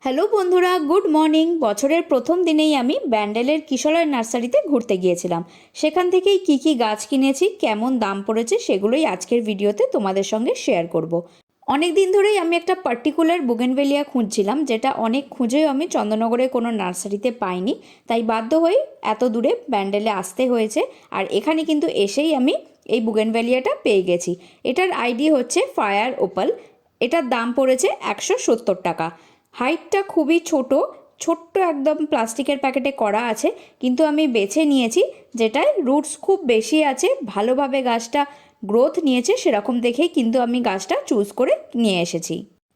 Hello বন্ধুরা, good morning. বছরের প্রথম দিনেই আমি ব্যান্ডেলের কিশলয় নার্সারিতে ঘুরতে গিয়েছিলাম। সেখান থেকেই কি গাছ কিনেছি, কেমন দাম পড়েছে, সেগুলোই আজকের ভিডিওতে তোমাদের সঙ্গে শেয়ার করব। অনেক দিন ধরেই আমি একটা পার্টিকুলার বুগেনভেলিয়া খুঁজছিলাম, যেটা অনেক খুঁজেও আমি চন্দননগরে কোনো নার্সারিতে পাইনি। তাই বাধ্য হয়ে এত দূরে ব্যান্ডেলে আসতে হয়েছে। আর এখানে কিন্তু এসেই আমি এই বুগেনভেলিয়াটা পেয়ে গেছি। এটার আইডি হচ্ছে ফায়ার ওপাল। এটার দাম পড়েছে 170 টাকা। হাইটটা খুবই ছোট্ট একদম প্লাস্টিকের প্যাকেটে করা আছে, কিন্তু আমি বেছে নিয়েছি যেটায় রুটস খুব বেশি আছে, ভালোভাবে গাছটা গ্রোথ নিয়েছে, সেরকম দেখেই কিন্তু আমি গাছটা চুজ করে নিয়ে এসেছি।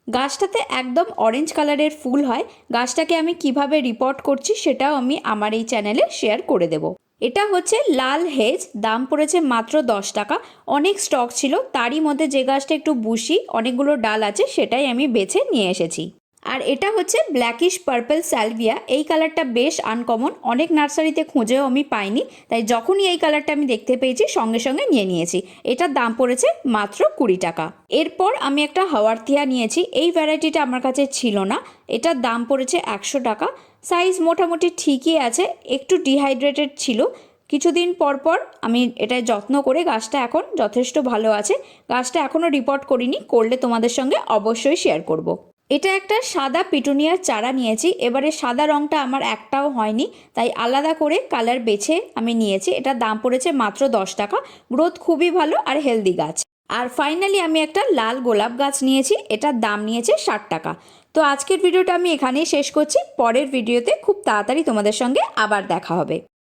গাছটাতে একদম অরেঞ্জ কালারের ফুল হয়। গাছটাকে আমি কিভাবে রিপোর্ট করছি সেটাও আমি আমার এই চ্যানেলে শেয়ার করে দেব। এটা হচ্ছে লাল হেজ, দাম পড়েছে মাত্র 10 টাকা। অনেক স্টক ছিল, তারই মধ্যে যে গাছটা একটু বুশি, অনেকগুলো ডাল আছে, সেটাই আমি বেছে নিয়ে এসেছি। আর এটা হচ্ছে ব্ল্যাকিশ পার্পল স্যালভিয়া। এই কালারটা বেশ আনকমন, অনেক নার্সারিতে খুঁজেও আমি পাইনি, তাই যখনই এই কালারটা আমি দেখতে পেয়েছি সঙ্গে সঙ্গে নিয়ে নিয়েছি। এটার দাম পড়েছে মাত্র 20 টাকা। এরপর আমি একটা হাওয়ারথিয়া নিয়েছি। এই ভ্যারাইটিটা আমার কাছে ছিল না। এটার দাম পড়েছে 100 টাকা। সাইজ মোটামুটি ঠিকই আছে, একটু ডিহাইড্রেটেড ছিল। কিছুদিন পর পর আমি এটায় যত্ন করে গাছটা এখন যথেষ্ট ভালো আছে। গাছটা এখনও রিপোর্ট করিনি, করলে তোমাদের সঙ্গে অবশ্যই শেয়ার করব। এটা একটা সাদা পিটুনিয়ার চারা নিয়েছি। এবারে সাদা রঙটা আমার একটাও হয়নি, তাই আলাদা করে কালার বেছে আমি নিয়েছি। এটার দাম পড়েছে মাত্র 10 টাকা। গ্রোথ খুবই ভালো আর হেলদি গাছ। আর ফাইনালি আমি একটা লাল গোলাপ গাছ নিয়েছি। এটার দাম নিয়েছে 60 টাকা। তো আজকের ভিডিওটা আমি এখানেই শেষ করছি। পরের ভিডিওতে খুব তাড়াতাড়ি তোমাদের সঙ্গে আবার দেখা হবে।